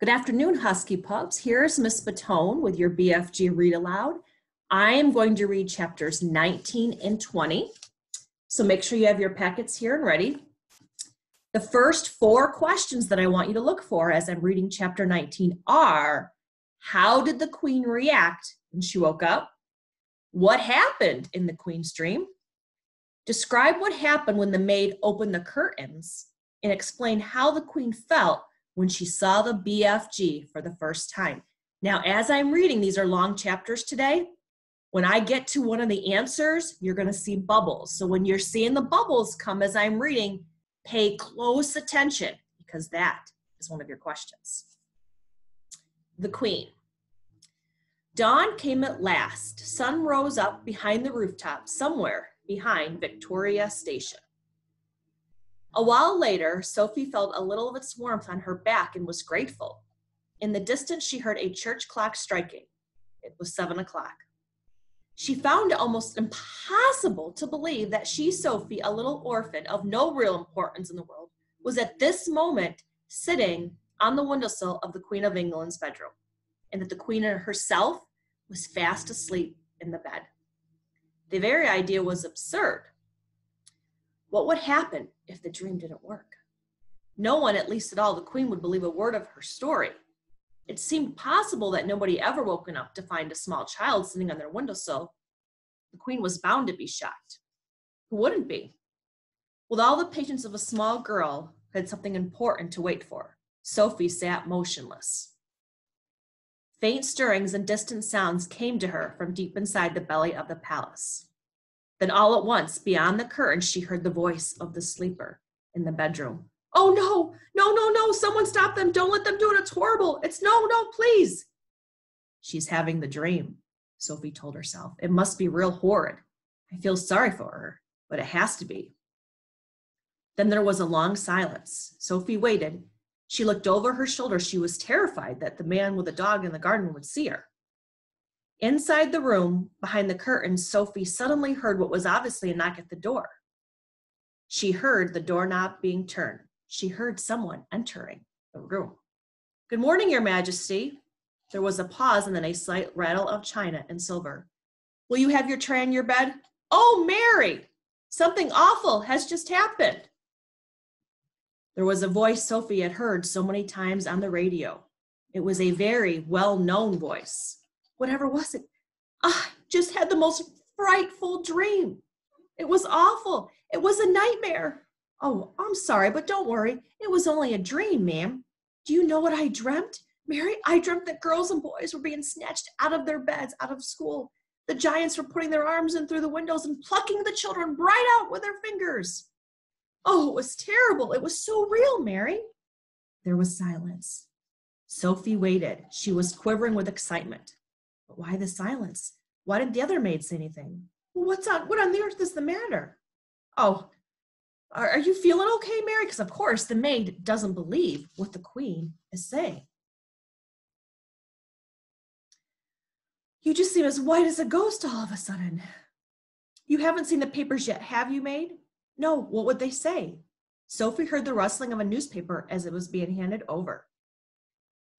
Good afternoon, Husky Pups. Here's Miss Bottone with your BFG Read Aloud. I am going to read chapters 19 and 20. So make sure you have your packets here and ready. The first 4 questions that I want you to look for as I'm reading chapter 19 are, how did the Queen react when she woke up? What happened in the Queen's dream? Describe what happened when the maid opened the curtains, and explain how the Queen felt when she saw the BFG for the first time. Now, as I'm reading, these are long chapters today. When I get to one of the answers, you're going to see bubbles. So when you're seeing the bubbles come as I'm reading, pay close attention because that is one of your questions. The Queen. Dawn came at last. Sun rose up behind the rooftop somewhere behind Victoria Station. A while later, Sophie felt a little of its warmth on her back and was grateful. In the distance, she heard a church clock striking. It was 7 o'clock. She found it almost impossible to believe that she, Sophie, a little orphan of no real importance in the world, was at this moment sitting on the windowsill of the Queen of England's bedroom, and that the Queen herself was fast asleep in the bed. The very idea was absurd. What would happen if the dream didn't work? No one, at least at all, the Queen would believe a word of her story. It seemed possible that nobody ever woken up to find a small child sitting on their windowsill. The Queen was bound to be shocked. Who wouldn't be? With all the patience of a small girl who had something important to wait for, Sophie sat motionless. Faint stirrings and distant sounds came to her from deep inside the belly of the palace. Then all at once, beyond the curtain, she heard the voice of the sleeper in the bedroom. Oh, no, no, no, no, someone stop them. Don't let them do it. It's horrible. It's no, please. She's having the dream, Sophie told herself. It must be real horrid. I feel sorry for her, but it has to be. Then there was a long silence. Sophie waited. She looked over her shoulder. She was terrified that the man with the dog in the garden would see her. Inside the room, behind the curtains, Sophie suddenly heard what was obviously a knock at the door. She heard the doorknob being turned. She heard someone entering the room. Good morning, Your Majesty. There was a pause and then a slight rattle of china and silver. Will you have your tray on your bed? Oh, Mary, something awful has just happened. There was a voice Sophie had heard so many times on the radio. It was a very well-known voice. Whatever was it? I just had the most frightful dream. It was awful. It was a nightmare. Oh, I'm sorry, but don't worry. It was only a dream, ma'am. Do you know what I dreamt? Mary, I dreamt that girls and boys were being snatched out of their beds, out of school. The giants were putting their arms in through the windows and plucking the children right out with their fingers. Oh, it was terrible. It was so real, Mary. There was silence. Sophie waited. She was quivering with excitement. But why the silence? Why didn't the other maid say anything? Well, what on the earth is the matter? Oh, are you feeling okay, Mary? Because, of course, the maid doesn't believe what the Queen is saying. You just seem as white as a ghost all of a sudden. You haven't seen the papers yet, have you, maid? No, what would they say? Sophie heard the rustling of a newspaper as it was being handed over.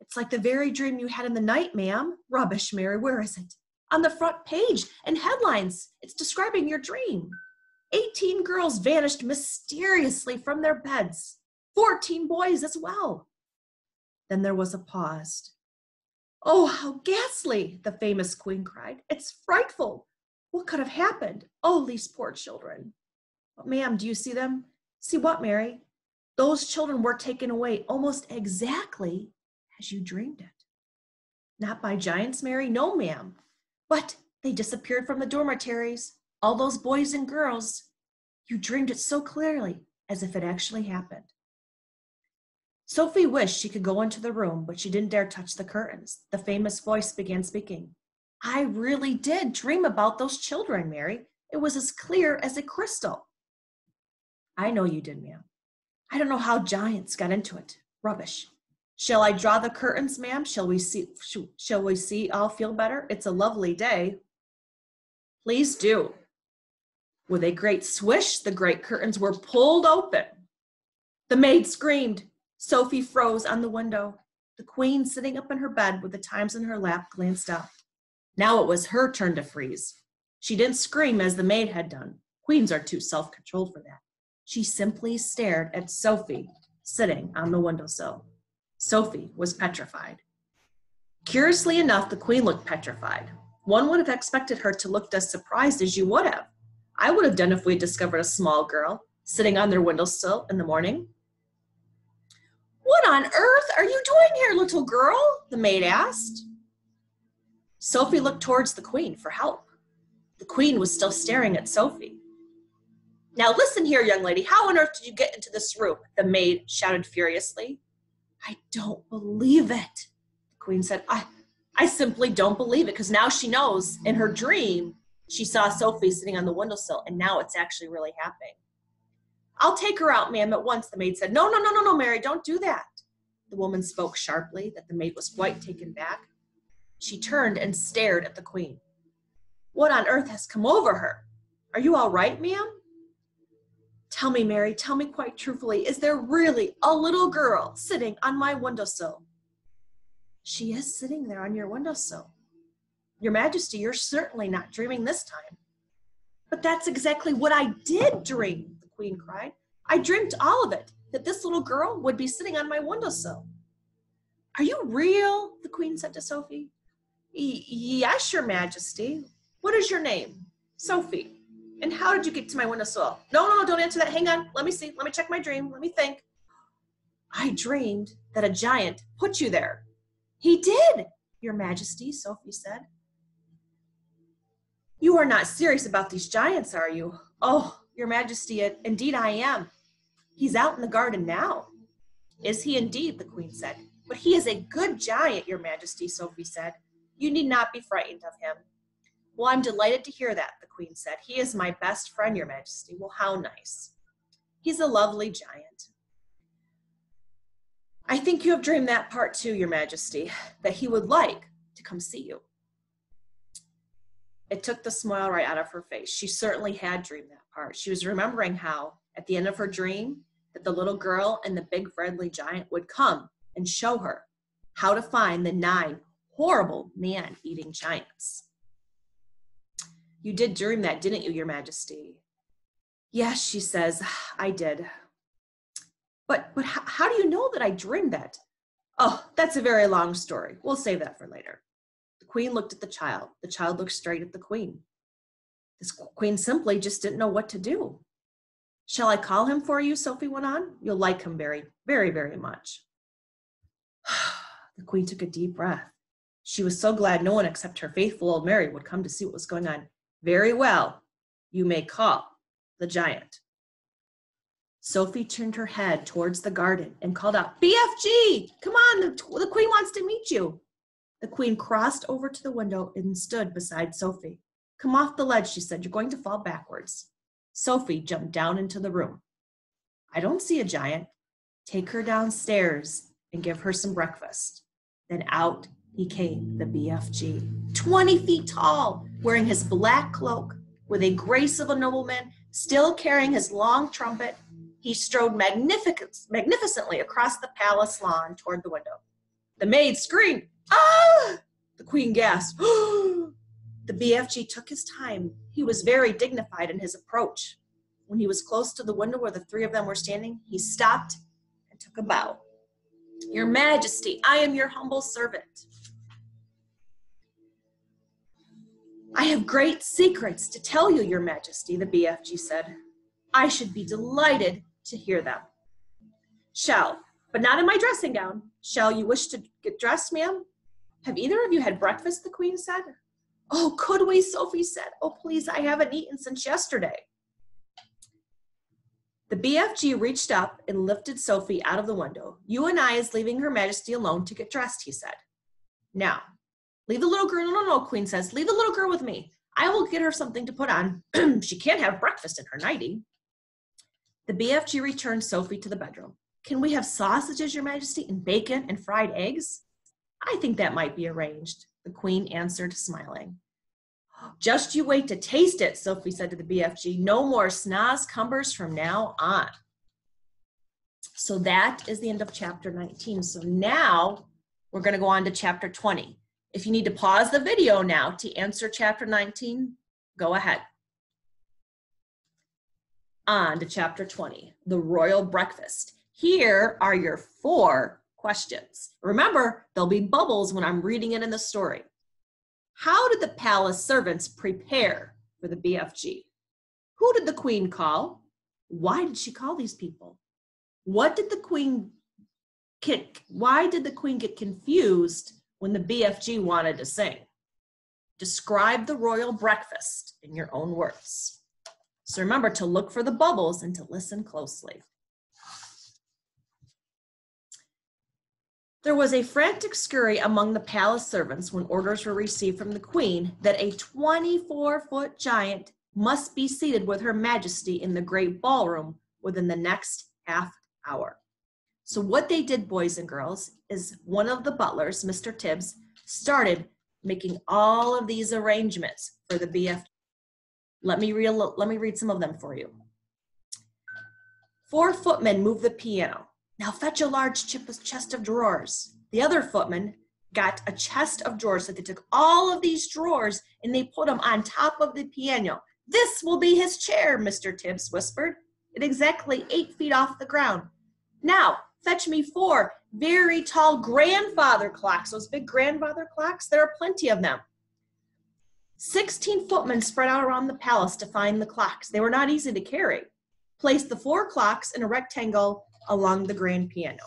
It's like the very dream you had in the night, ma'am. Rubbish, Mary, where is it? On the front page and headlines, it's describing your dream. 18 girls vanished mysteriously from their beds. 14 boys as well. Then there was a pause. Oh, how ghastly, the famous Queen cried. It's frightful. What could have happened? Oh, these poor children. But ma'am, do you see them? See what, Mary? Those children were taken away almost exactly as you dreamed it. Not by giants, Mary? No, ma'am. But they disappeared from the dormitories. All those boys and girls. You dreamed it so clearly, as if it actually happened. Sophie wished she could go into the room, but she didn't dare touch the curtains. The famous voice began speaking. I really did dream about those children, Mary. It was as clear as a crystal. I know you did, ma'am. I don't know how giants got into it. Rubbish. Shall I draw the curtains, ma'am? Shall we see all feel better? It's a lovely day. Please do. With a great swish, the great curtains were pulled open. The maid screamed. Sophie froze on the window. The queen, sitting up in her bed with the Times in her lap, glanced up. Now it was her turn to freeze. She didn't scream as the maid had done. Queens are too self-controlled for that. She simply stared at Sophie, sitting on the windowsill. Sophie was petrified. Curiously enough, the queen looked petrified. One would have expected her to look as surprised as you would have. I would have done if we had discovered a small girl sitting on their windowsill in the morning. "What on earth are you doing here, little girl?" the maid asked. Sophie looked towards the queen for help. The queen was still staring at Sophie. "Now listen here, young lady, how on earth did you get into this room?" the maid shouted furiously. "I don't believe it," the queen said. I simply don't believe it, because now she knows in her dream she saw Sophie sitting on the windowsill, and now it's actually really happening. "I'll take her out, ma'am, at once," the maid said. No, Mary, don't do that." The woman spoke sharply, that the maid was quite taken back. She turned and stared at the queen. "What on earth has come over her? Are you all right, ma'am?" "Tell me, Mary, tell me quite truthfully, is there really a little girl sitting on my windowsill?" "She is sitting there on your windowsill." "Your Majesty, you're certainly not dreaming this time." "But that's exactly what I did dream," the queen cried. "I dreamt all of it, that this little girl would be sitting on my windowsill." "Are you real?" the queen said to Sophie. Yes, your Majesty." "What is your name?" "Sophie." "And how did you get to my windowsill?" No, don't answer that. Hang on. Let me see. Let me check my dream. Let me think." "I dreamed that a giant put you there." "He did, your Majesty," Sophie said. "You are not serious about these giants, are you?" "Oh, your Majesty, indeed I am. He's out in the garden now." "Is he indeed?" the queen said. "But he is a good giant, your Majesty," Sophie said. "You need not be frightened of him." "Well, I'm delighted to hear that," the queen said. "He is my best friend, your Majesty." "Well, how nice." "He's a lovely giant." "I think you have dreamed that part too, your Majesty, that he would like to come see you." It took the smile right out of her face. She certainly had dreamed that part. She was remembering how, at the end of her dream, that the little girl and the big friendly giant would come and show her how to find the 9 horrible man-eating giants. "You did dream that, didn't you, your Majesty?" "Yes," she says, "I did." But how do you know that I dreamed that?" "Oh, that's a very long story. We'll save that for later." The queen looked at the child. The child looked straight at the queen. This queen simply just didn't know what to do. "Shall I call him for you?" Sophie went on. "You'll like him very, very, very much." The queen took a deep breath. She was so glad no one except her faithful old Mary would come to see what was going on. "Very well, you may call the giant." Sophie turned her head towards the garden and called out, "BFG, come on, the queen wants to meet you." The queen crossed over to the window and stood beside Sophie. "Come off the ledge," she said. "You're going to fall backwards." Sophie jumped down into the room. "I don't see a giant." "Take her downstairs and give her some breakfast." Then out he came, the BFG, 20 feet tall, wearing his black cloak, with a grace of a nobleman, still carrying his long trumpet. He strode magnificently across the palace lawn toward the window. The maid screamed, "Ah!" The queen gasped. The BFG took his time. He was very dignified in his approach. When he was close to the window where the 3 of them were standing, he stopped and took a bow. "Your Majesty, I am your humble servant." "I have great secrets to tell you, your Majesty," the BFG said. "I should be delighted to hear them." But not in my dressing gown. Shall you wish to get dressed, ma'am?" "Have either of you had breakfast?" the queen said. "Oh, could we?" Sophie said. "Oh, please, I haven't eaten since yesterday." The BFG reached up and lifted Sophie out of the window. "You and I is leaving Her Majesty alone to get dressed," he said. "Now, leave the little girl." No, Queen says. "Leave the little girl with me. I will get her something to put on. She can't have breakfast in her nightie." The BFG returned Sophie to the bedroom. "Can we have sausages, your Majesty, and bacon and fried eggs?" "I think that might be arranged," the Queen answered, smiling. "Just you wait to taste it," Sophie said to the BFG. "No more snaz cumbers from now on." So that is the end of chapter 19. So now We're going to go on to chapter 20. If you need to pause the video now to answer chapter 19, go ahead. On to chapter 20, the royal breakfast. Here are your 4 questions. Remember, there'll be bubbles when I'm reading it in the story. How did the palace servants prepare for the BFG? Who did the queen call? Why did she call these people? Why did the queen get confused when the BFG wanted to sing? Describe the royal breakfast in your own words. So remember to look for the bubbles and to listen closely. There was a frantic scurry among the palace servants when orders were received from the queen that a 24-foot giant must be seated with her majesty in the great ballroom within the next half hour. So what they did, boys and girls, is one of the butlers, Mr. Tibbs, started making all of these arrangements for the BFG. Let me read some of them for you. 4 footmen moved the piano. Now fetch a large chest of drawers. The other footman got a chest of drawers, so they took all of these drawers and they put them on top of the piano. This will be his chair, Mr. Tibbs whispered. It exactly 8 feet off the ground. Now, fetch me 4 very tall grandfather clocks. Those big grandfather clocks, there are plenty of them. 16 footmen spread out around the palace to find the clocks. They were not easy to carry. Place the 4 clocks in a rectangle along the grand piano.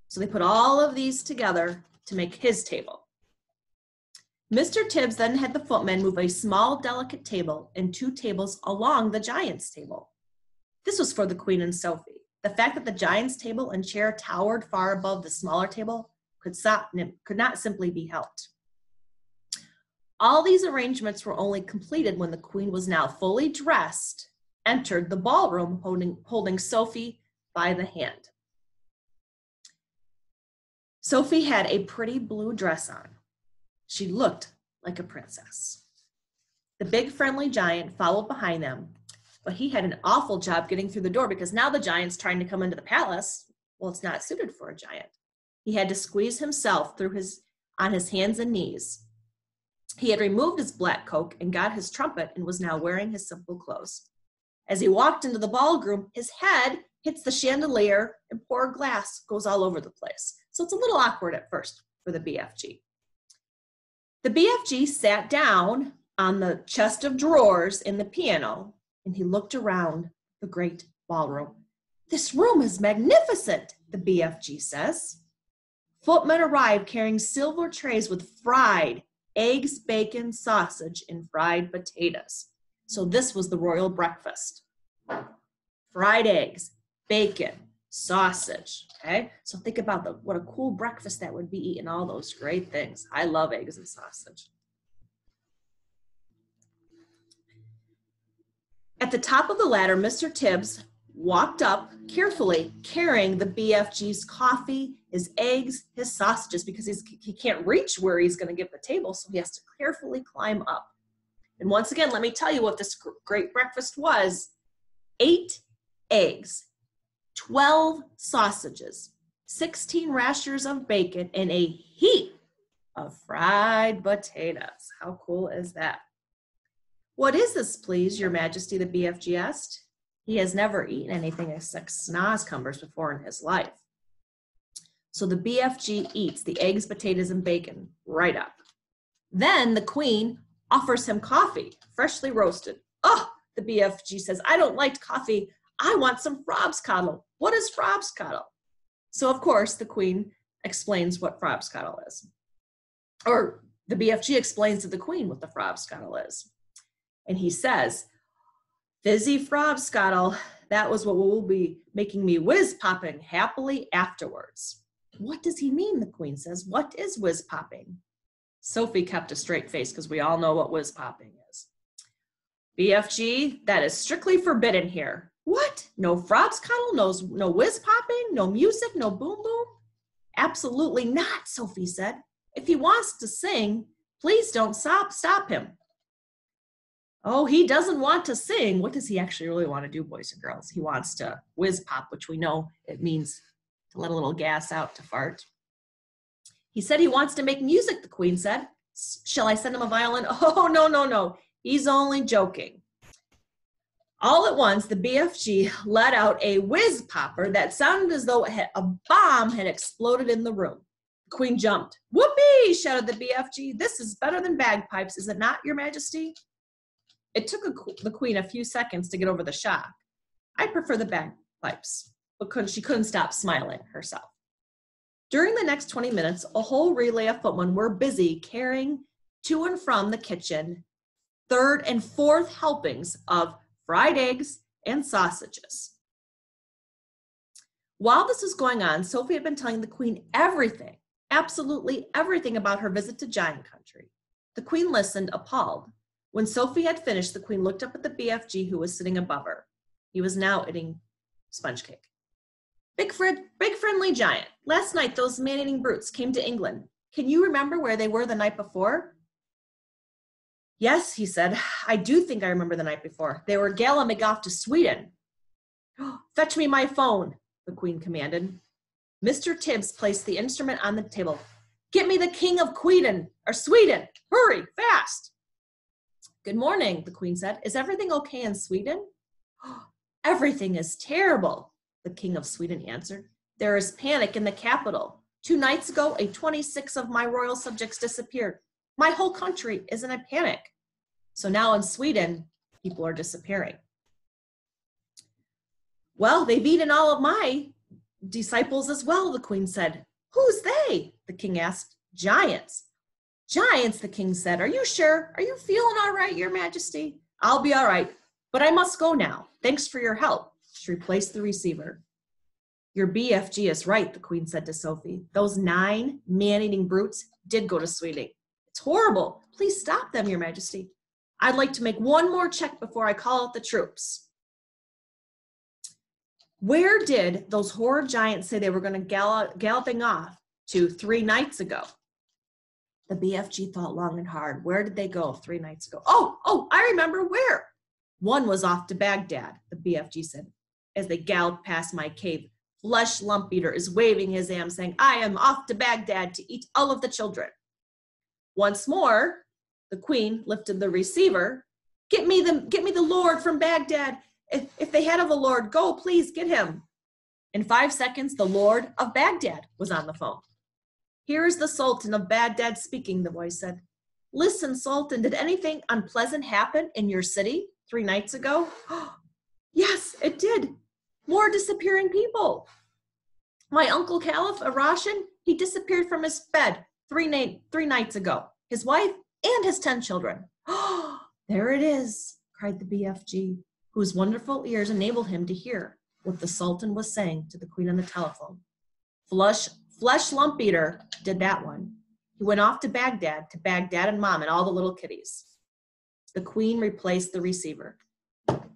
So they put all of these together to make his table. Mr. Tibbs then had the footmen move a small, delicate table and 2 tables along the giant's table. This was for the queen and Sophie. The fact that the giant's table and chair towered far above the smaller table could not simply be helped. All these arrangements were only completed when the queen was now fully dressed, entered the ballroom holding Sophie by the hand. Sophie had a pretty blue dress on. She looked like a princess. The big friendly giant followed behind them, but he had an awful job getting through the door because now the giant's trying to come into the palace. Well, it's not suited for a giant. He had to squeeze himself through on his hands and knees. He had removed his black coat and got his trumpet and was now wearing his simple clothes. As he walked into the ballroom, his head hits the chandelier and poured glass goes all over the place. So it's a little awkward at first for the BFG. The BFG sat down on the chest of drawers in the piano and he looked around the great ballroom. This room is magnificent, the BFG says. Footmen arrived carrying silver trays with fried eggs, bacon, sausage, and fried potatoes. So this was the royal breakfast. Fried eggs, bacon, sausage, okay? So think about what a cool breakfast that would be, eating all those great things. I love eggs and sausage. At the top of the ladder, Mr. Tibbs walked up carefully, carrying the BFG's coffee, his eggs, his sausages, because he can't reach where he's going to give the table, so he has to carefully climb up. And once again, let me tell you what this great breakfast was. 8 eggs, 12 sausages, 16 rashers of bacon, and a heap of fried potatoes. How cool is that? What is this, please, Your Majesty, the BFG asked. He has never eaten anything except snozcumbers before in his life. So the BFG eats the eggs, potatoes, and bacon right up. Then the queen offers him coffee, freshly roasted. Oh, the BFG says, I don't like coffee. I want some frobscoddle. What is frobscoddle? So of course the queen explains what frobscoddle is. Or the BFG explains to the queen what the frobscoddle is. And he says, fizzy frobscoddle, that was what will be making me whiz-popping happily afterwards. What does he mean, the queen says. What is whiz-popping? Sophie kept a straight face because we all know what whiz-popping is. BFG, that is strictly forbidden here. What? No frobscoddle? No whiz-popping? No music? No boom-boom? Absolutely not, Sophie said. If he wants to sing, please don't stop him. Oh, he doesn't want to sing. What does he actually really want to do, boys and girls? He wants to whiz-pop, which we know it means to let a little gas out, to fart. He said he wants to make music, the queen said. Shall I send him a violin? Oh, no, no, no. He's only joking. All at once, the BFG let out a whiz popper that sounded as though a bomb had exploded in the room. The queen jumped. Whoopee, shouted the BFG. This is better than bagpipes, is it not, Your Majesty? It took the queen a few seconds to get over the shock. I prefer the bagpipes, but she couldn't stop smiling herself. During the next 20 minutes, a whole relay of footmen were busy carrying to and from the kitchen third and fourth helpings of fried eggs and sausages. While this was going on, Sophie had been telling the queen everything, absolutely everything about her visit to Giant Country. The queen listened, appalled. When Sophie had finished, the queen looked up at the BFG who was sitting above her. He was now eating sponge cake. Big friendly giant, last night those man-eating brutes came to England. Can you remember where they were the night before? Yes, he said, I do think I remember the night before. They were gallivanting off to Sweden. Fetch me my phone, the queen commanded. Mr. Tibbs placed the instrument on the table. Get me the King of Sweden. Hurry, fast. Good morning, the queen said. Is everything okay in Sweden? Everything is terrible, the King of Sweden answered. There is panic in the capital. 2 nights ago, 26 of my royal subjects disappeared. My whole country is in a panic. So now in Sweden, people are disappearing. Well, they've eaten all of my disciples as well, the queen said. Who's they? The king asked. Giants. Giants, the king said. Are you sure? Are you feeling all right, Your Majesty? I'll be all right, but I must go now. Thanks for your help. She replaced the receiver. Your BFG is right, the queen said to Sophie. Those 9 man-eating brutes did go to Sweden. It's horrible. Please stop them, Your Majesty. I'd like to make one more check before I call out the troops. Where did those horrid giants say they were going to galloping off to 3 nights ago? The BFG thought long and hard. Where did they go 3 nights ago? Oh, I remember where. One was off to Baghdad, the BFG said, as they galloped past my cave. Flesh Lump Eater is waving his arm, saying, I am off to Baghdad to eat all of the children. Once more, the queen lifted the receiver. Get me the Lord from Baghdad. If they had of a Lord, go, please get him. In 5 seconds, the Lord of Baghdad was on the phone. Here is the Sultan of Baghdad speaking, the voice said. Listen, Sultan, did anything unpleasant happen in your city 3 nights ago? Yes, it did. More disappearing people. My uncle Caliph, a Russian, he disappeared from his bed 3 nights ago. His wife and his 10 children. There it is, cried the BFG, whose wonderful ears enabled him to hear what the Sultan was saying to the queen on the telephone. Flesh Lump Eater did that one. He went off to Baghdad and Mom and all the little kitties. The queen replaced the receiver.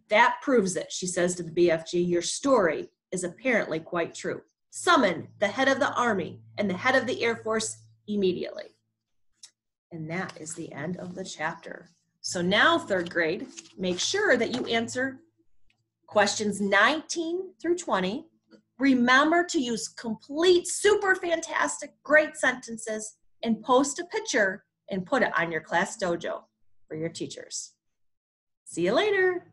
That proves it, she says to the BFG. Your story is apparently quite true. Summon the head of the army and the head of the Air Force immediately. And that is the end of the chapter. So now, 3rd grade, make sure that you answer questions 19 through 20. Remember to use complete, super fantastic, great sentences and post a picture and put it on your class dojo for your teachers. See you later.